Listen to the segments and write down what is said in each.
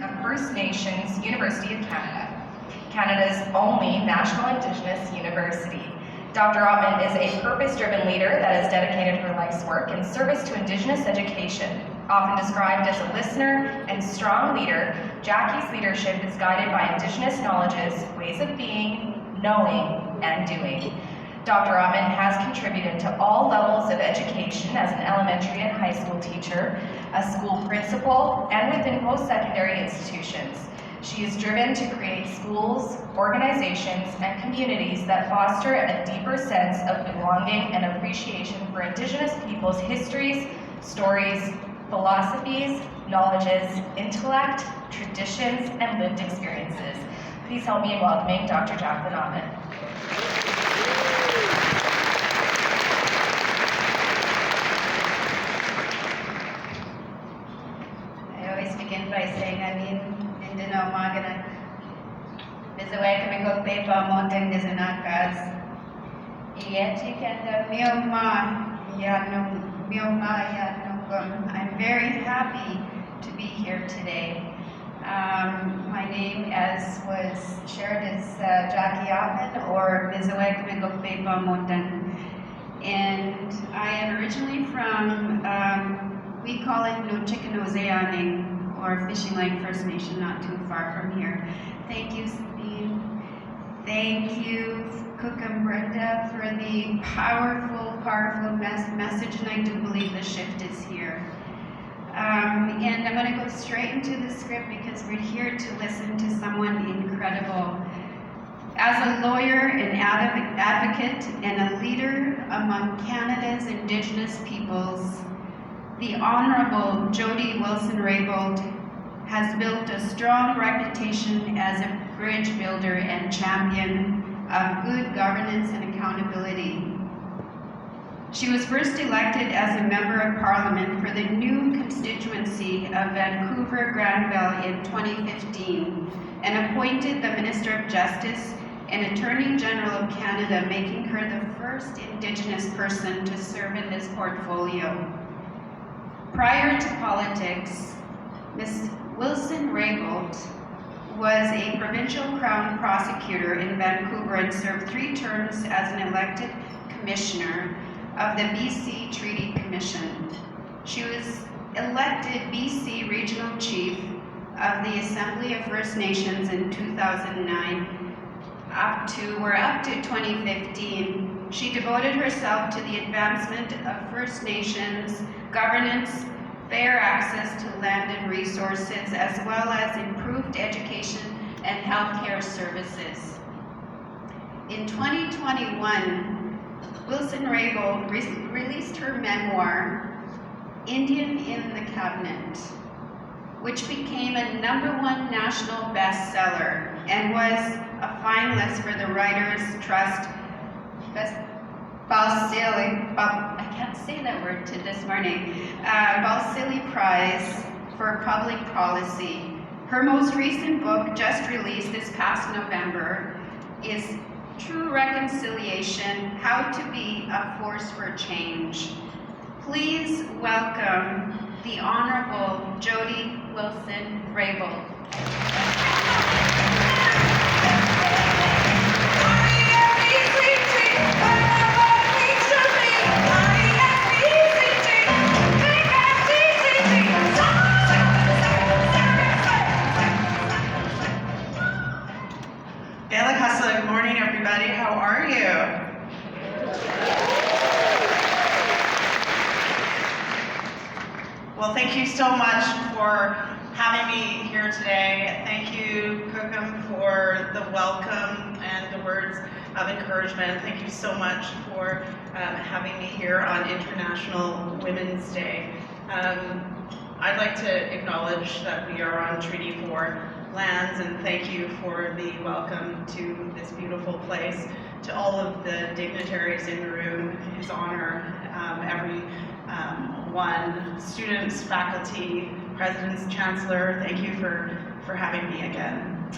of First Nations University of Canada, Canada's only national Indigenous university. Dr. Ottman is a purpose-driven leader that has dedicated her life's work in service to Indigenous education. Often described as a listener and strong leader, Jackie's leadership is guided by Indigenous knowledges, ways of being, knowing, and doing. Dr. Ottman has contributed to all levels of education as an elementary and high school teacher, a school principal, and within post-secondary institutions. She is driven to create schools, organizations, and communities that foster a deeper sense of belonging and appreciation for Indigenous peoples' histories, stories, philosophies, knowledges, intellect, traditions, and lived experiences. Please help me in welcoming Dr. Jacqueline Ottman. I always begin by saying, Mindino Magana, Mizaweka Pepa Mountain Dizanakas, Yetikanda Mioma Yanum. I'm very happy to be here today. My name, as was shared, is Jackie Ottman, or Mizaweka Pepa Mountain. And I am originally from, we call it Nuchikanozeaning, or Fishing Lake First Nation, not too far from here. Thank you, Sabine. Thank you, Cook and Brenda, for the powerful message, and I do believe the shift is here. And I'm going to go straight into the script because we're here to listen to someone incredible. As a lawyer, an advocate, and a leader among Canada's Indigenous peoples, the Honorable Jody Wilson-Raybould has built a strong reputation as a bridge builder and champion of good governance and accountability. She was first elected as a Member of Parliament for the new constituency of Vancouver-Granville in 2015 and appointed the Minister of Justice and Attorney General of Canada, making her the first Indigenous person to serve in this portfolio. Prior to politics, Ms. Wilson-Raybould was a provincial Crown prosecutor in Vancouver and served 3 terms as an elected commissioner of the BC Treaty Commission. She was elected BC Regional Chief of the Assembly of First Nations in 2009. Up to 2015, she devoted herself to the advancement of First Nations governance, fair access to land and resources, as well as improved education and healthcare services. In 2021, Wilson-Raybould released her memoir, Indian in the Cabinet, which became a #1 national bestseller and was a finalist for the Writers' Trust I can't say that word to this morning, Balsillie Prize for Public Policy. Her most recent book, just released this past November, is True Reconciliation: How to Be a Force for Change. Please welcome the Honorable Jody Wilson-Raybould. Good morning, everybody. How are you? Well, thank you so much for having me here today. Thank you, Cookham, for the welcome and the words of encouragement. Thank you so much for having me here on International Women's Day. I'd like to acknowledge that we are on Treaty 4 lands, and thank you for the welcome to this beautiful place. To all of the dignitaries in the room, His Honor, everyone, students, faculty, presidents, chancellor, thank you for having me again.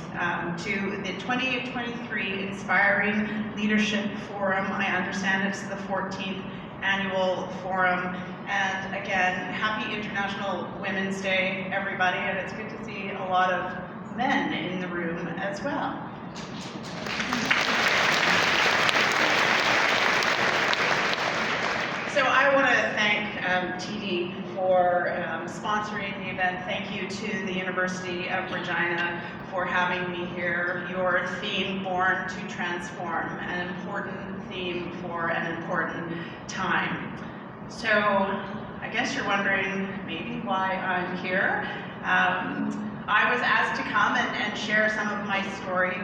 To the 2023 Inspiring Leadership Forum, I understand it's the 14th annual forum, And again, happy International Women's Day, everybody, and it's good to see a lot of men in the room as well. So I want to thank TD for sponsoring the event. Thank you to the University of Regina for having me here. Your theme, Born to Transform, an important theme for an important time. So I guess you're wondering maybe why I'm here. I was asked to come and share some of my story,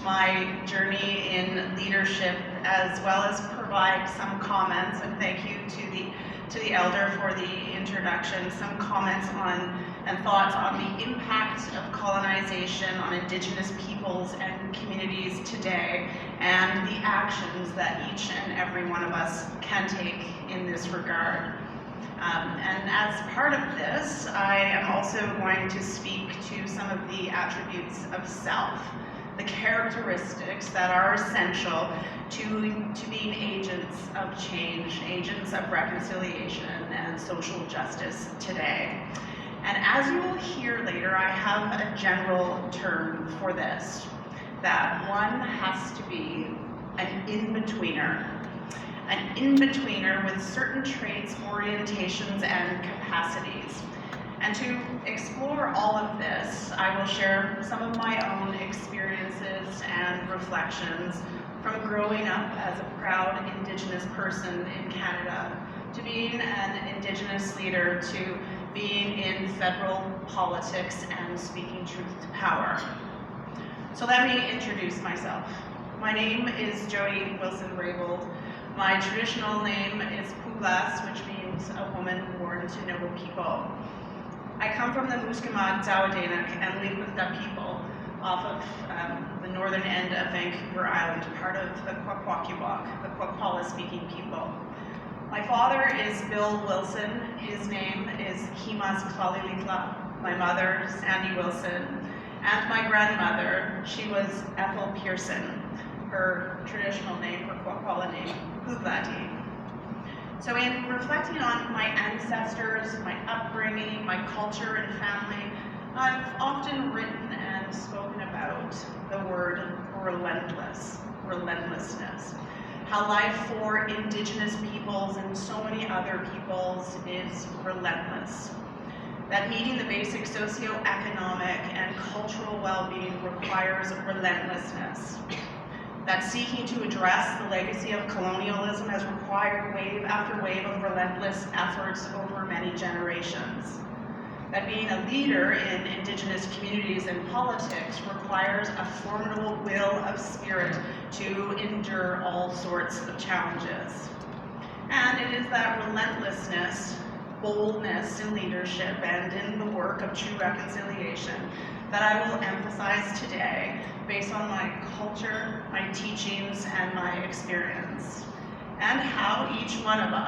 my journey in leadership, as well as provide some comments, and thank you to the elder for the introduction, some comments on and thoughts on the impact of colonization on Indigenous peoples and communities today, and the actions that each and every one of us can take in this regard. And as part of this, I am also going to speak to some of the attributes of self, the characteristics that are essential to being agents of change, agents of reconciliation and social justice today. And as you will hear later, I have a general term for this, that one has to be an in-betweener. An in-betweener with certain traits, orientations, and capacities. And to explore all of this, I will share some of my own experiences and reflections from growing up as a proud Indigenous person in Canada, to being an Indigenous leader, to being in federal politics and speaking truth to power. So let me introduce myself. My name is Jody Wilson-Raybould. My traditional name is Puglas, which means a woman born to noble people. I come from the Musqueam, Dzawadenic, and Lipizda people off of the northern end of Vancouver Island, part of the Kwakwaka'wakw, the Kwakwala-speaking people. My father is Bill Wilson. His name is Kimas Klalilitla. My mother, Sandy Wilson. And my grandmother, she was Ethel Pearson. Her traditional name, her Kwakwala name, Puglati. So in reflecting on my ancestors, my upbringing, my culture and family, I've often written and spoken about the word relentless, relentlessness. How life for Indigenous peoples and so many other peoples is relentless. That meeting the basic socioeconomic and cultural well-being requires relentlessness. That seeking to address the legacy of colonialism has required wave after wave of relentless efforts over many generations. That being a leader in Indigenous communities and politics requires a formidable will of spirit to endure all sorts of challenges. And it is that relentlessness, boldness in leadership and in the work of true reconciliation that I will emphasize today based on my culture, my teachings, and my experience, and how each one of us